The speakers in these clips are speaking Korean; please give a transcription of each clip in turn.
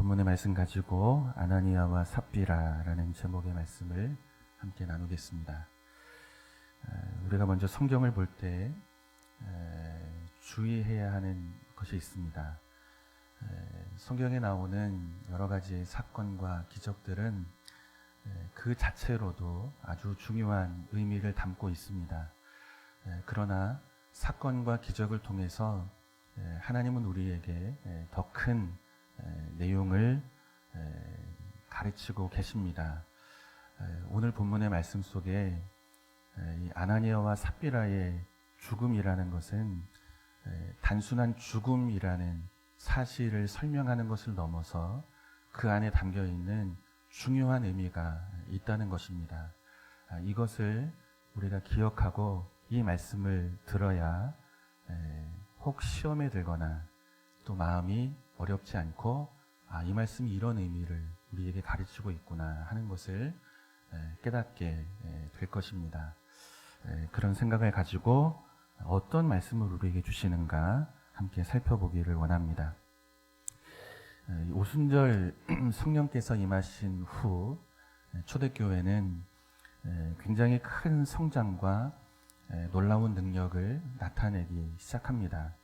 본문의 말씀 가지고 아나니아와 삽비라라는 제목의 말씀을 함께 나누겠습니다. 우리가 먼저 성경을 볼 때 주의해야 하는 것이 있습니다. 성경에 나오는 여러 가지 사건과 기적들은 그 자체로도 아주 중요한 의미를 담고 있습니다. 그러나 사건과 기적을 통해서 하나님은 우리에게 더 큰 내용을 가르치고 계십니다. 오늘 본문의 말씀 속에 이 아나니아와 삽비라의 죽음이라는 것은 단순한 죽음이라는 사실을 설명하는 것을 넘어서 그 안에 담겨 있는 중요한 의미가 있다는 것입니다. 이것을 우리가 기억하고 이 말씀을 들어야 혹 시험에 들거나 또 마음이 어렵지 않고 이 말씀이 이런 의미를 우리에게 가르치고 있구나 하는 것을 깨닫게 될 것입니다. 그런 생각을 가지고 어떤 말씀을 우리에게 주시는가 함께 살펴보기를 원합니다. 오순절 성령께서 임하신 후 초대교회는 굉장히 큰 성장과 놀라운 능력을 나타내기 시작합니다.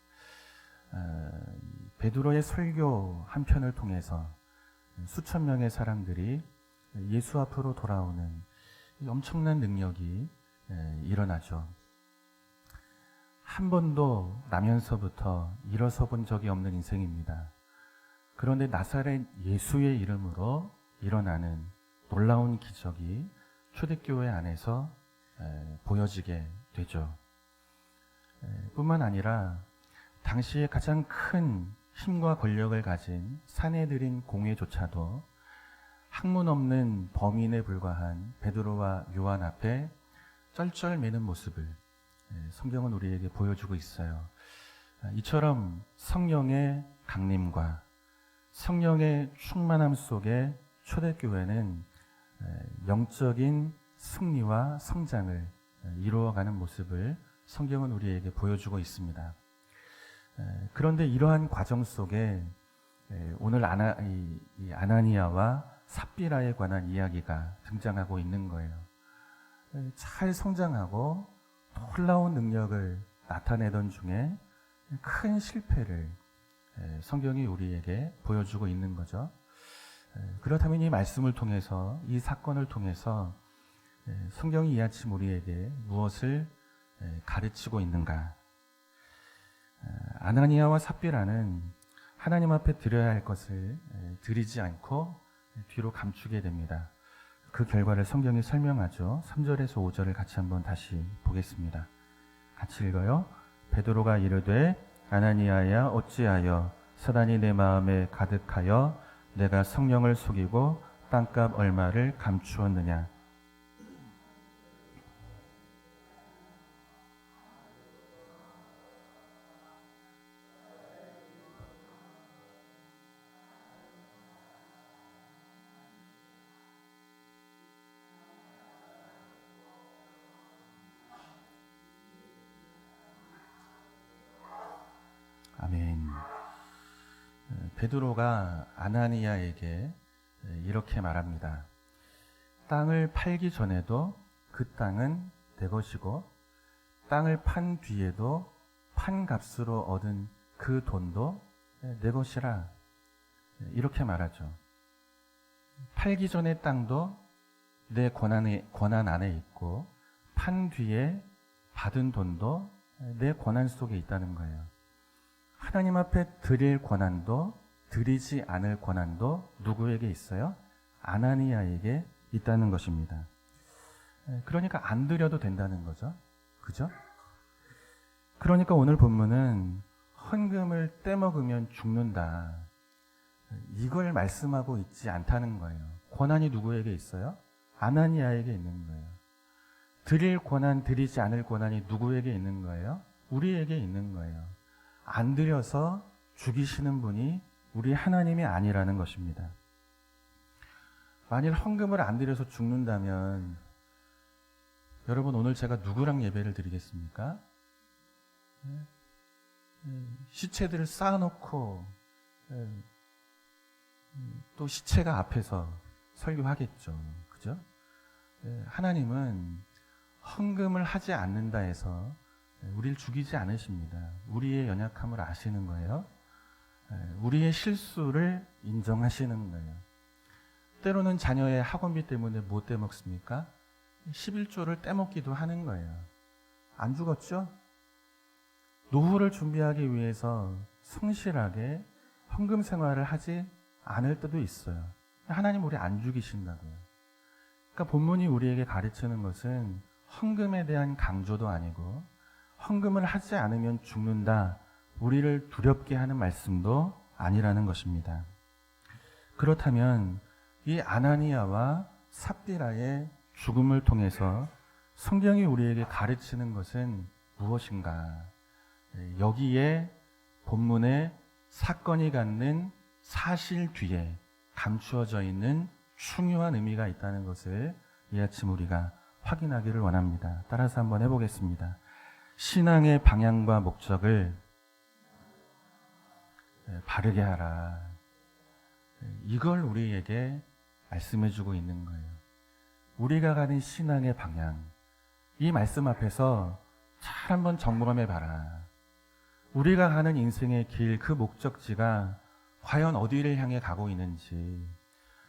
베드로의 설교 한 편을 통해서 수천 명의 사람들이 예수 앞으로 돌아오는 엄청난 능력이 일어나죠. 한 번도 나면서부터 일어서 본 적이 없는 인생입니다. 그런데 나사렛 예수의 이름으로 일어나는 놀라운 기적이 초대교회 안에서 보여지게 되죠. 뿐만 아니라 당시에 가장 큰 힘과 권력을 가진 사내들인 공회조차도 학문 없는 범인에 불과한 베드로와 요한 앞에 쩔쩔매는 모습을 성경은 우리에게 보여주고 있어요. 이처럼 성령의 강림과 성령의 충만함 속에 초대교회는 영적인 승리와 성장을 이루어가는 모습을 성경은 우리에게 보여주고 있습니다. 그런데 이러한 과정 속에 오늘 아나니아와 삽비라에 관한 이야기가 등장하고 있는 거예요. 잘 성장하고 놀라운 능력을 나타내던 중에 큰 실패를 성경이 우리에게 보여주고 있는 거죠. 그렇다면 이 말씀을 통해서, 이 사건을 통해서 성경이 이 아침 우리에게 무엇을 가르치고 있는가? 아나니아와 삽비라는 하나님 앞에 드려야 할 것을 드리지 않고 뒤로 감추게 됩니다. 그 결과를 성경이 설명하죠. 3절에서 5절을 같이 한번 다시 보겠습니다. 같이 읽어요. 베드로가 이르되 아나니아야 어찌하여 사단이 내 마음에 가득하여 내가 성령을 속이고 땅값 얼마를 감추었느냐. 아멘. 베드로가 아나니아에게 이렇게 말합니다. 땅을 팔기 전에도 그 땅은 내 것이고 땅을 판 뒤에도 판 값으로 얻은 그 돈도 내 것이라. 이렇게 말하죠. 팔기 전에 땅도 내 권한 안에 있고 판 뒤에 받은 돈도 내 권한 속에 있다는 거예요. 하나님 앞에 드릴 권한도 드리지 않을 권한도 누구에게 있어요? 아나니아에게 있다는 것입니다. 그러니까 안 드려도 된다는 거죠. 그죠? 그러니까 오늘 본문은 헌금을 떼먹으면 죽는다. 이걸 말씀하고 있지 않다는 거예요. 권한이 누구에게 있어요? 아나니아에게 있는 거예요. 드릴 권한, 드리지 않을 권한이 누구에게 있는 거예요? 우리에게 있는 거예요. 안 드려서 죽이시는 분이 우리 하나님이 아니라는 것입니다. 만일 헌금을 안 드려서 죽는다면 여러분 오늘 제가 누구랑 예배를 드리겠습니까? 시체들을 쌓아놓고 또 시체가 앞에서 설교하겠죠. 그죠? 하나님은 헌금을 하지 않는다 해서 우리를 죽이지 않으십니다. 우리의 연약함을 아시는 거예요. 우리의 실수를 인정하시는 거예요. 때로는 자녀의 학원비 때문에 못 떼먹습니까? 11조를 떼먹기도 하는 거예요. 안 죽었죠? 노후를 준비하기 위해서 성실하게 헌금 생활을 하지 않을 때도 있어요. 하나님 우리 안 죽이신다고요. 그러니까 본문이 우리에게 가르치는 것은 헌금에 대한 강조도 아니고 헌금을 하지 않으면 죽는다, 우리를 두렵게 하는 말씀도 아니라는 것입니다. 그렇다면 이 아나니아와 삽비라의 죽음을 통해서 성경이 우리에게 가르치는 것은 무엇인가? 여기에 본문의 사건이 갖는 사실 뒤에 감추어져 있는 중요한 의미가 있다는 것을 이 아침 우리가 확인하기를 원합니다. 따라서 한번 해보겠습니다. 신앙의 방향과 목적을 바르게 하라. 이걸 우리에게 말씀해주고 있는 거예요. 우리가 가는 신앙의 방향, 이 말씀 앞에서 잘 한번 점검해봐라. 우리가 가는 인생의 길, 그 목적지가 과연 어디를 향해 가고 있는지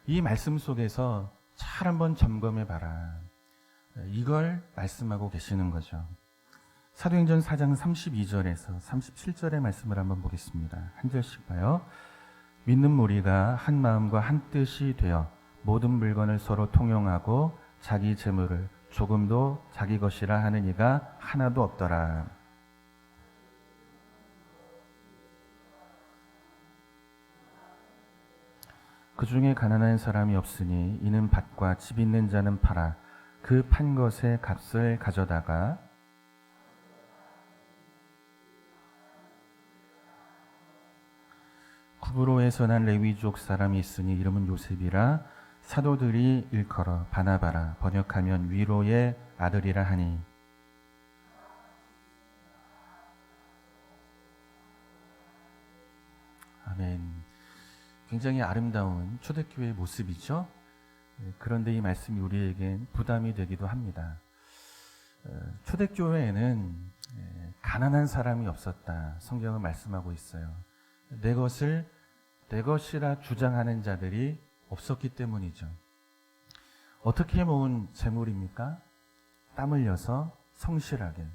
이 말씀 속에서 잘 한번 점검해봐라. 이걸 말씀하고 계시는 거죠. 사도행전 4장 32절에서 37절의 말씀을 한번 보겠습니다. 한 절씩 봐요. 믿는 무리가 한 마음과 한 뜻이 되어 모든 물건을 서로 통용하고 자기 재물을 조금도 자기 것이라 하는 이가 하나도 없더라. 그 중에 가난한 사람이 없으니 이는 밭과 집 있는 자는 팔아 그 판 것의 값을 가져다가 구브로에서 난 레위족 사람이 있으니 이름은 요셉이라 사도들이 일컬어 바나바라 번역하면 위로의 아들이라 하니. 아멘. 굉장히 아름다운 초대교회의 모습이죠. 그런데 이 말씀이 우리에겐 부담이 되기도 합니다. 초대교회에는 가난한 사람이 없었다, 성경은 말씀하고 있어요. 내 것을 내 것이라 주장하는 자들이 없었기 때문이죠. 어떻게 모은 재물입니까? 땀 흘려서 성실하게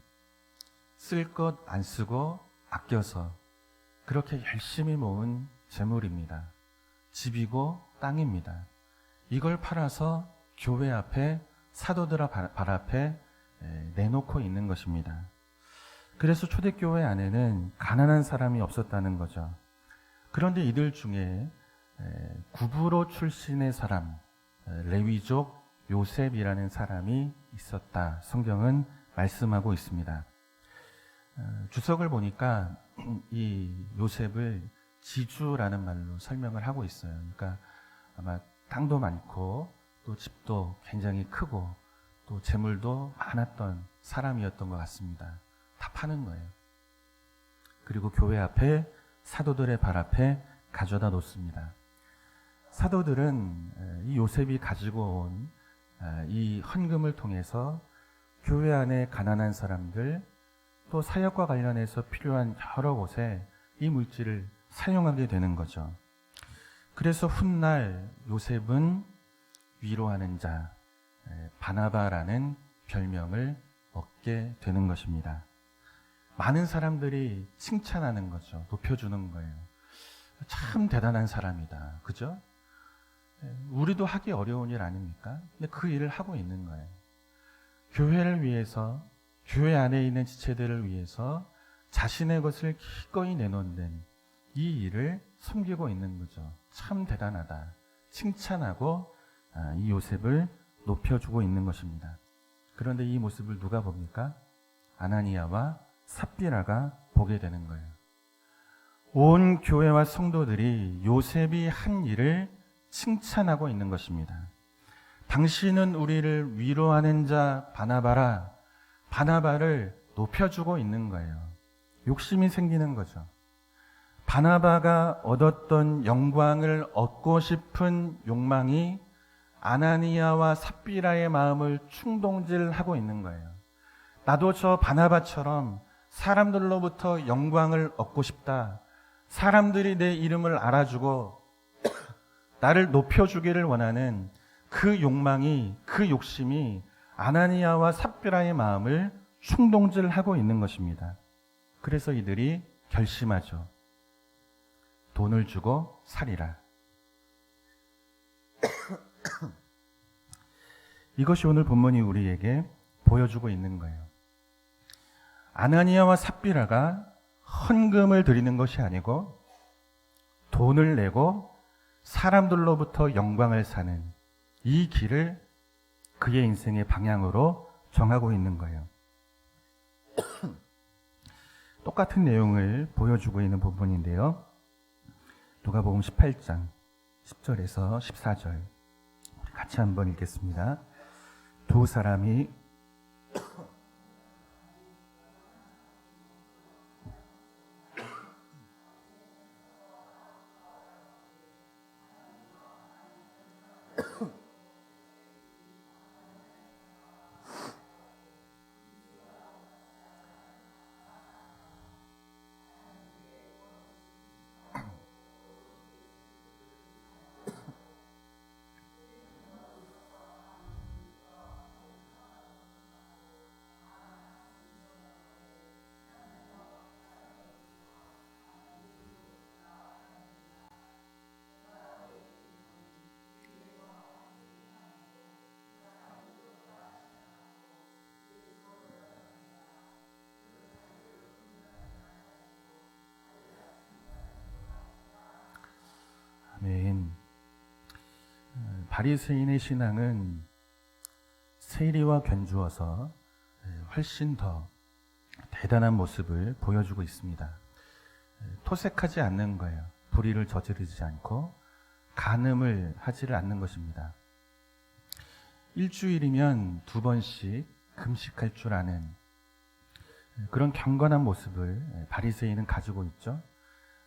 쓸 것 안 쓰고 아껴서 그렇게 열심히 모은 재물입니다. 집이고 땅입니다. 이걸 팔아서 교회 앞에, 사도들 발 앞에 내놓고 있는 것입니다. 그래서 초대교회 안에는 가난한 사람이 없었다는 거죠. 그런데 이들 중에 구브로 출신의 사람, 레위족 요셉이라는 사람이 있었다, 성경은 말씀하고 있습니다. 주석을 보니까 이 요셉을 지주라는 말로 설명을 하고 있어요. 그러니까 아마 땅도 많고 또 집도 굉장히 크고 또 재물도 많았던 사람이었던 것 같습니다. 다 파는 거예요. 그리고 교회 앞에, 사도들의 발 앞에 가져다 놓습니다. 사도들은 이 요셉이 가지고 온 이 헌금을 통해서 교회 안에 가난한 사람들, 또 사역과 관련해서 필요한 여러 곳에 이 물질을 사용하게 되는 거죠. 그래서 훗날 요셉은 위로하는 자, 바나바라는 별명을 얻게 되는 것입니다. 많은 사람들이 칭찬하는 거죠. 높여주는 거예요. 참 대단한 사람이다. 그죠? 우리도 하기 어려운 일 아닙니까? 근데 그 일을 하고 있는 거예요. 교회를 위해서, 교회 안에 있는 지체들을 위해서 자신의 것을 기꺼이 내놓는 이 일을 섬기고 있는 거죠. 참 대단하다. 칭찬하고 이 요셉을 높여주고 있는 것입니다. 그런데 이 모습을 누가 봅니까? 아나니아와 삽비라가 보게 되는 거예요. 온 교회와 성도들이 요셉이 한 일을 칭찬하고 있는 것입니다. 당신은 우리를 위로하는 자 바나바라, 바나바를 높여주고 있는 거예요. 욕심이 생기는 거죠. 바나바가 얻었던 영광을 얻고 싶은 욕망이 아나니아와 삽비라의 마음을 충동질하고 있는 거예요. 나도 저 바나바처럼 사람들로부터 영광을 얻고 싶다. 사람들이 내 이름을 알아주고 나를 높여주기를 원하는 그 욕망이, 그 욕심이 아나니아와 삽비라의 마음을 충동질하고 있는 것입니다. 그래서 이들이 결심하죠. 돈을 주고 살이라. 이것이 오늘 본문이 우리에게 보여주고 있는 거예요. 아나니아와 삽비라가 헌금을 드리는 것이 아니고 돈을 내고 사람들로부터 영광을 사는 이 길을 그의 인생의 방향으로 정하고 있는 거예요. 똑같은 내용을 보여주고 있는 부분인데요. 누가복음 18장 10절에서 14절 같이 한번 읽겠습니다. 두 사람이 아멘. 바리새인의 신앙은 세리와 견주어서 훨씬 더 대단한 모습을 보여주고 있습니다. 토색하지 않는 거예요. 불의를 저지르지 않고 간음을 하지를 않는 것입니다. 일주일이면 2번씩 금식할 줄 아는 그런 경건한 모습을 바리새인은 가지고 있죠.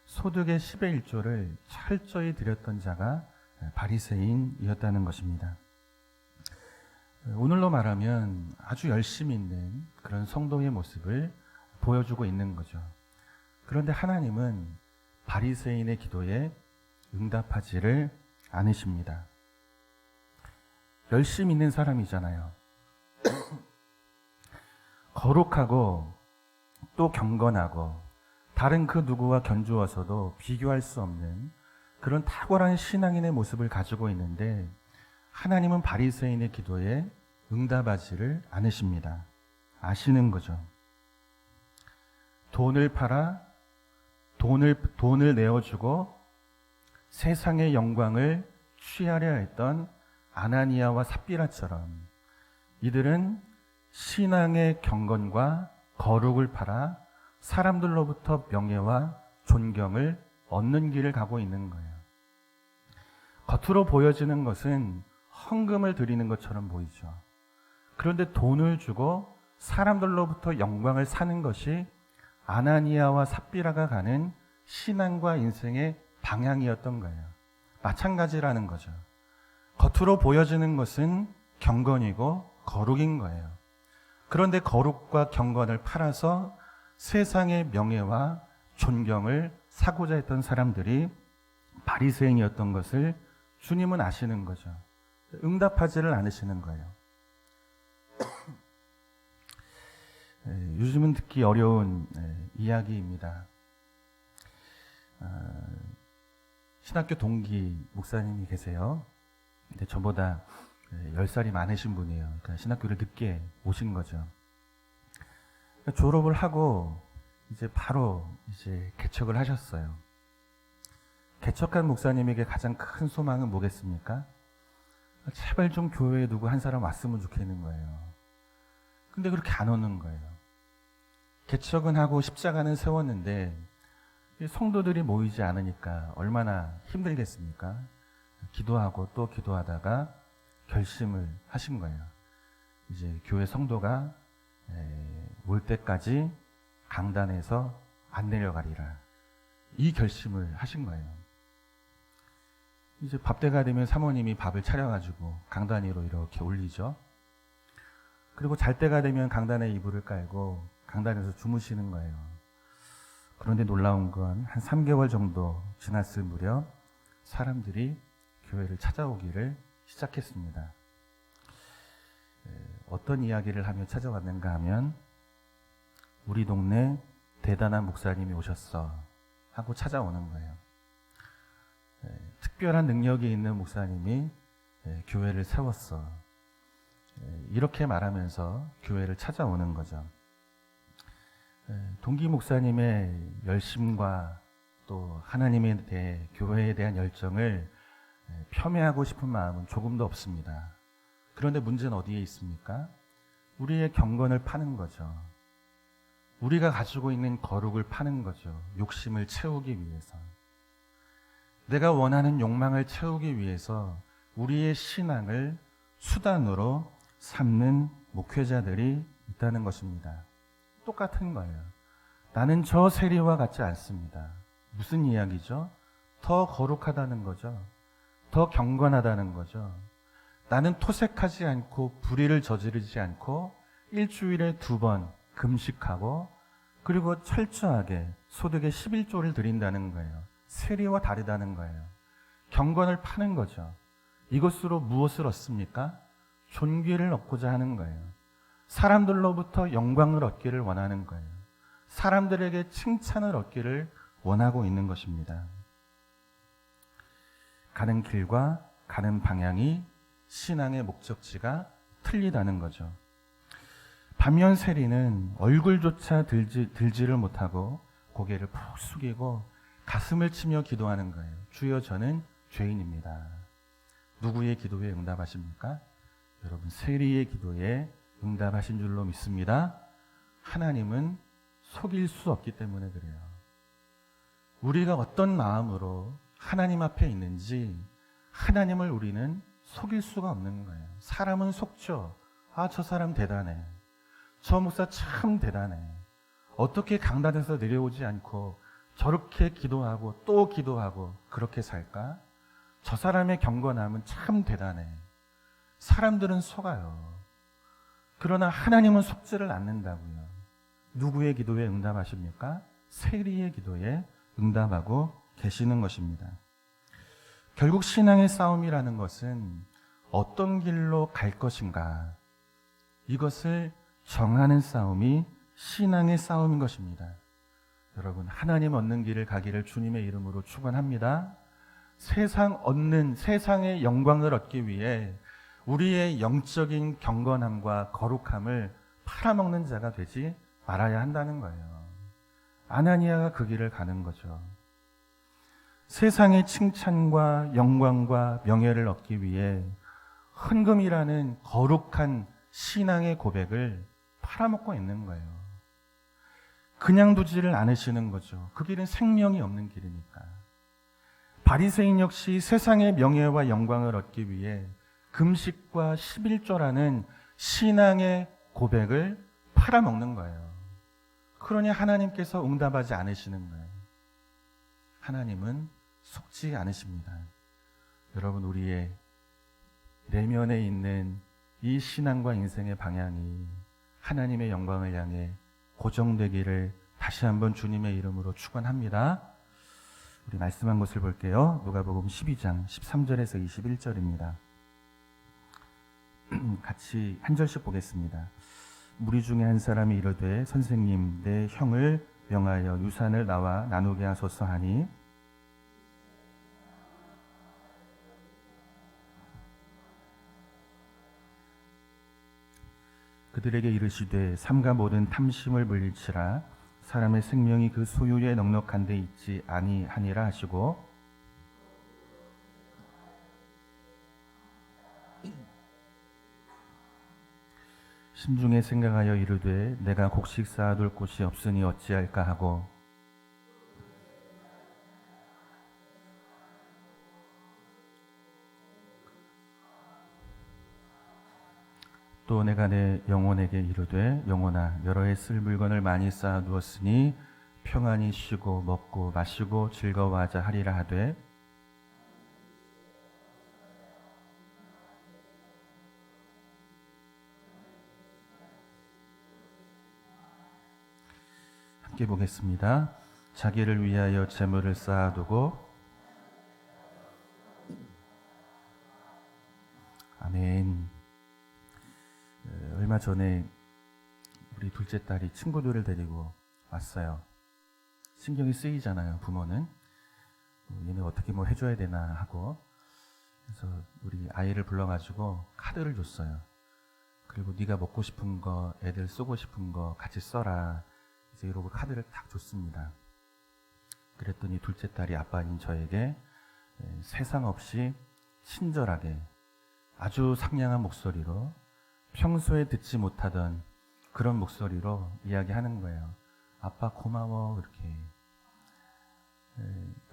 소득의 10의 1조를 철저히 드렸던 자가 바리새인이었다는 것입니다. 오늘로 말하면 아주 열심히 있는 그런 성도의 모습을 보여주고 있는 거죠. 그런데 하나님은 바리새인의 기도에 응답하지를 않으십니다. 열심히 있는 사람이잖아요. 거룩하고 또 경건하고 다른 그 누구와 견주어서도 비교할 수 없는 그런 탁월한 신앙인의 모습을 가지고 있는데 하나님은 바리새인의 기도에 응답하지를 않으십니다. 아시는 거죠. 돈을 팔아 돈을 내어주고 세상의 영광을 취하려 했던 아나니아와 삽비라처럼 이들은 신앙의 경건과 거룩을 팔아 사람들로부터 명예와 존경을 얻는 길을 가고 있는 거예요. 겉으로 보여지는 것은 헌금을 드리는 것처럼 보이죠. 그런데 돈을 주고 사람들로부터 영광을 사는 것이 아나니아와 삽비라가 가는 신앙과 인생의 방향이었던 거예요. 마찬가지라는 거죠. 겉으로 보여지는 것은 경건이고 거룩인 거예요. 그런데 거룩과 경건을 팔아서 세상의 명예와 존경을 사고자 했던 사람들이 바리새인이었던 것을 주님은 아시는 거죠. 응답하지를 않으시는 거예요. 요즘은 듣기 어려운 이야기입니다. 신학교 동기 목사님이 계세요. 근데 저보다 10살이 많으신 분이에요. 그러니까 신학교를 늦게 오신 거죠. 졸업을 하고 이제 바로 개척을 하셨어요. 개척한 목사님에게 가장 큰 소망은 뭐겠습니까? 제발 좀 교회에 누구 한 사람 왔으면 좋겠는 거예요. 근데 그렇게 안 오는 거예요. 개척은 하고 십자가는 세웠는데 성도들이 모이지 않으니까 얼마나 힘들겠습니까? 기도하고 또 기도하다가 결심을 하신 거예요. 이제 교회 성도가 올 때까지 강단에서 안 내려가리라. 이 결심을 하신 거예요. 이제 밥때가 되면 사모님이 밥을 차려가지고 강단 위로 이렇게 올리죠. 그리고 잘 때가 되면 강단에 이불을 깔고 강단에서 주무시는 거예요. 그런데 놀라운 건 한 3개월 정도 지났을 무렵 사람들이 교회를 찾아오기를 시작했습니다. 어떤 이야기를 하며 찾아왔는가 하면 우리 동네 대단한 목사님이 오셨어 하고 찾아오는 거예요. 특별한 능력이 있는 목사님이 교회를 세웠어. 이렇게 말하면서 교회를 찾아오는 거죠. 동기 목사님의 열심과 또 하나님에 대해 교회에 대한 열정을 폄훼하고 싶은 마음은 조금도 없습니다. 그런데 문제는 어디에 있습니까? 우리의 경건을 파는 거죠. 우리가 가지고 있는 거룩을 파는 거죠. 욕심을 채우기 위해서. 내가 원하는 욕망을 채우기 위해서 우리의 신앙을 수단으로 삼는 목회자들이 있다는 것입니다. 똑같은 거예요. 나는 저 세리와 같지 않습니다. 무슨 이야기죠? 더 거룩하다는 거죠. 더 경건하다는 거죠. 나는 토색하지 않고 불의를 저지르지 않고 일주일에 2번 금식하고 그리고 철저하게 소득의 11조를 드린다는 거예요. 세리와 다르다는 거예요. 경건을 파는 거죠. 이것으로 무엇을 얻습니까? 존귀를 얻고자 하는 거예요. 사람들로부터 영광을 얻기를 원하는 거예요. 사람들에게 칭찬을 얻기를 원하고 있는 것입니다. 가는 길과 가는 방향이 신앙의 목적지가 틀리다는 거죠. 반면 세리는 얼굴조차 들지를 못하고 고개를 푹 숙이고 가슴을 치며 기도하는 거예요. 주여 저는 죄인입니다. 누구의 기도에 응답하십니까? 여러분 세리의 기도에 응답하신 줄로 믿습니다. 하나님은 속일 수 없기 때문에 그래요. 우리가 어떤 마음으로 하나님 앞에 있는지 하나님을 우리는 속일 수가 없는 거예요. 사람은 속죠. 저 사람 대단해. 저 목사 참 대단해. 어떻게 강단에서 내려오지 않고 저렇게 기도하고 또 기도하고 그렇게 살까? 저 사람의 경건함은 참 대단해. 사람들은 속아요. 그러나 하나님은 속지를 않는다고요. 누구의 기도에 응답하십니까? 세리의 기도에 응답하고 계시는 것입니다. 결국 신앙의 싸움이라는 것은 어떤 길로 갈 것인가, 이것을 정하는 싸움이 신앙의 싸움인 것입니다. 여러분, 하나님 얻는 길을 가기를 주님의 이름으로 축원합니다. 세상의 영광을 얻기 위해 우리의 영적인 경건함과 거룩함을 팔아먹는 자가 되지 말아야 한다는 거예요. 아나니아가 그 길을 가는 거죠. 세상의 칭찬과 영광과 명예를 얻기 위해 헌금이라는 거룩한 신앙의 고백을 팔아먹고 있는 거예요. 그냥 두지를 않으시는 거죠. 그 길은 생명이 없는 길이니까. 바리새인 역시 세상의 명예와 영광을 얻기 위해 금식과 11조라는 신앙의 고백을 팔아먹는 거예요. 그러니 하나님께서 응답하지 않으시는 거예요. 하나님은 속지 않으십니다. 여러분, 우리의 내면에 있는 이 신앙과 인생의 방향이 하나님의 영광을 향해 고정되기를 다시 한번 주님의 이름으로 축원합니다. 우리 말씀한 것을 볼게요. 누가복음 12장 13절에서 21절입니다. 같이 한 절씩 보겠습니다. 무리 중에 한 사람이 이르되 선생님, 내 형을 명하여 유산을 나와 나누게 하소서 하니 그들에게 이르시되 삼가 모든 탐심을 물리치라. 사람의 생명이 그 소유에 넉넉한 데 있지 아니하니라 하시고 심중에 생각하여 이르되 내가 곡식 쌓아둘 곳이 없으니 어찌할까 하고 또 내가 내 영혼에게 이르되 영혼아 여러 해 쓸 물건을 많이 쌓아두었으니 평안히 쉬고 먹고 마시고 즐거워하자 하리라 하되 함께 보겠습니다. 자기를 위하여 재물을 쌓아두고 아멘. 얼마 전에 우리 둘째 딸이 친구들을 데리고 왔어요. 신경이 쓰이잖아요, 부모는. 얘네 어떻게 뭐 해줘야 되나 하고. 그래서 우리 아이를 불러가지고 카드를 줬어요. 그리고 네가 먹고 싶은 거, 애들 쓰고 싶은 거 같이 써라. 이제 이러고 카드를 딱 줬습니다. 그랬더니 둘째 딸이 아빠인 저에게 세상 없이 친절하게 아주 상냥한 목소리로 평소에 듣지 못하던 그런 목소리로 이야기하는 거예요. 아빠 고마워. 그렇게.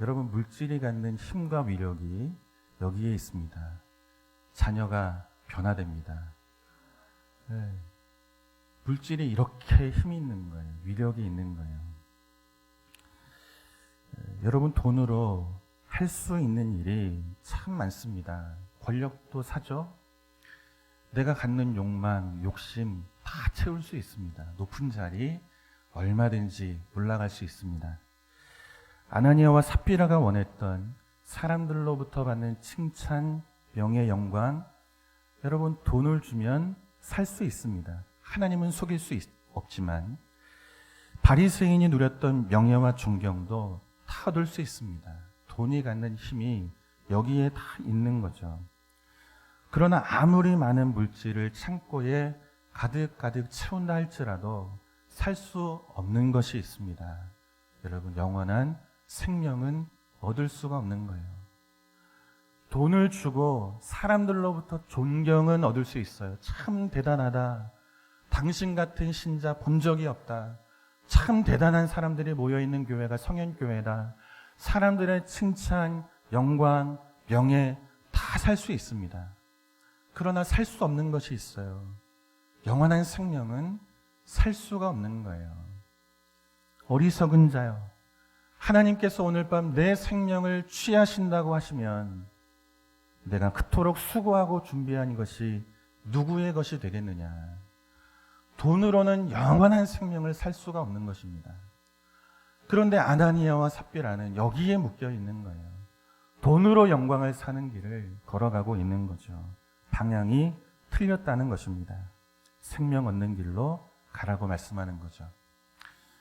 여러분, 물질이 갖는 힘과 위력이 여기에 있습니다. 자녀가 변화됩니다. 물질이 이렇게 힘이 있는 거예요. 위력이 있는 거예요. 여러분, 돈으로 할 수 있는 일이 참 많습니다. 권력도 사죠. 내가 갖는 욕망, 욕심 다 채울 수 있습니다. 높은 자리 얼마든지 올라갈 수 있습니다. 아나니아와 삽비라가 원했던 사람들로부터 받는 칭찬, 명예, 영광, 여러분 돈을 주면 살 수 있습니다. 하나님은 속일 수 없지만 바리새인이 누렸던 명예와 존경도 다 얻을 수 있습니다. 돈이 갖는 힘이 여기에 다 있는 거죠. 그러나 아무리 많은 물질을 창고에 가득가득 채운다 할지라도 살 수 없는 것이 있습니다. 여러분, 영원한 생명은 얻을 수가 없는 거예요. 돈을 주고 사람들로부터 존경은 얻을 수 있어요. 참 대단하다. 당신 같은 신자 본 적이 없다. 참 대단한 사람들이 모여있는 교회가 성현교회다. 사람들의 칭찬, 영광, 명예 다 살 수 있습니다. 그러나 살 수 없는 것이 있어요. 영원한 생명은 살 수가 없는 거예요. 어리석은 자요. 하나님께서 오늘 밤 내 생명을 취하신다고 하시면 내가 그토록 수고하고 준비한 것이 누구의 것이 되겠느냐. 돈으로는 영원한 생명을 살 수가 없는 것입니다. 그런데 아나니아와 삽비라는 여기에 묶여 있는 거예요. 돈으로 영광을 사는 길을 걸어가고 있는 거죠. 방향이 틀렸다는 것입니다. 생명 얻는 길로 가라고 말씀하는 거죠.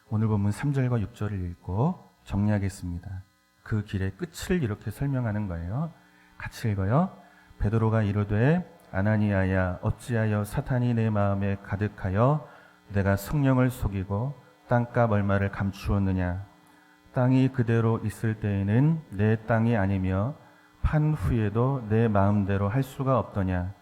오늘 본문 3절과 6절을 읽고 정리하겠습니다. 그 길의 끝을 이렇게 설명하는 거예요. 같이 읽어요. 베드로가 이르되 아나니아야 어찌하여 사탄이 내 마음에 가득하여 내가 성령을 속이고 땅값 얼마를 감추었느냐. 땅이 그대로 있을 때에는 내 땅이 아니며 판 후에도 내 마음대로 할 수가 없더냐.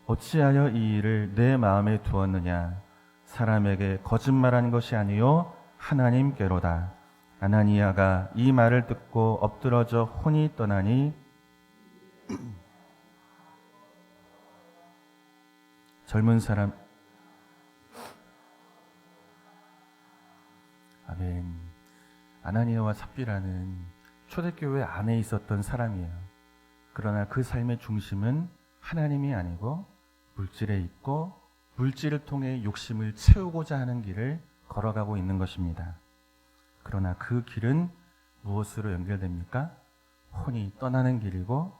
어찌하여 이 일을 내 마음에 두었느냐. 사람에게 거짓말한 것이 아니요 하나님께로다. 아나니아가 이 말을 듣고 엎드러져 혼이 떠나니 젊은 사람 아멘. 아나니아와 삽비라는 초대교회 안에 있었던 사람이에요. 그러나 그 삶의 중심은 하나님이 아니고 물질에 있고 물질을 통해 욕심을 채우고자 하는 길을 걸어가고 있는 것입니다. 그러나 그 길은 무엇으로 연결됩니까? 혼이 떠나는 길이고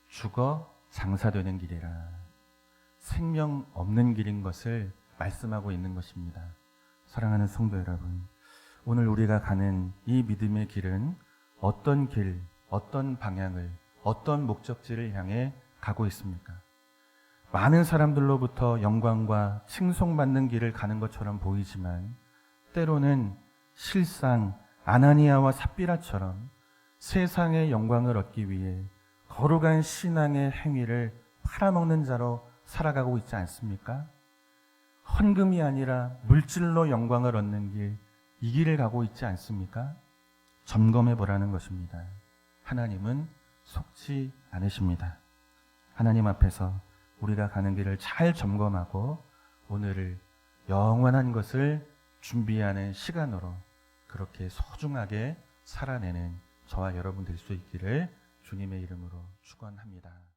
죽어 장사되는 길이라. 생명 없는 길인 것을 말씀하고 있는 것입니다. 사랑하는 성도 여러분, 오늘 우리가 가는 이 믿음의 길은 어떤 길, 어떤 방향을, 어떤 목적지를 향해 가고 있습니까? 많은 사람들로부터 영광과 칭송받는 길을 가는 것처럼 보이지만 때로는 실상 아나니아와 삽비라처럼 세상의 영광을 얻기 위해 거룩한 신앙의 행위를 팔아먹는 자로 살아가고 있지 않습니까? 헌금이 아니라 물질로 영광을 얻는 길, 이 길을 가고 있지 않습니까? 점검해 보라는 것입니다. 하나님은 속지 않으십니다. 하나님 앞에서 우리가 가는 길을 잘 점검하고 오늘을 영원한 것을 준비하는 시간으로 그렇게 소중하게 살아내는 저와 여러분 될 수 있기를 주님의 이름으로 축원합니다.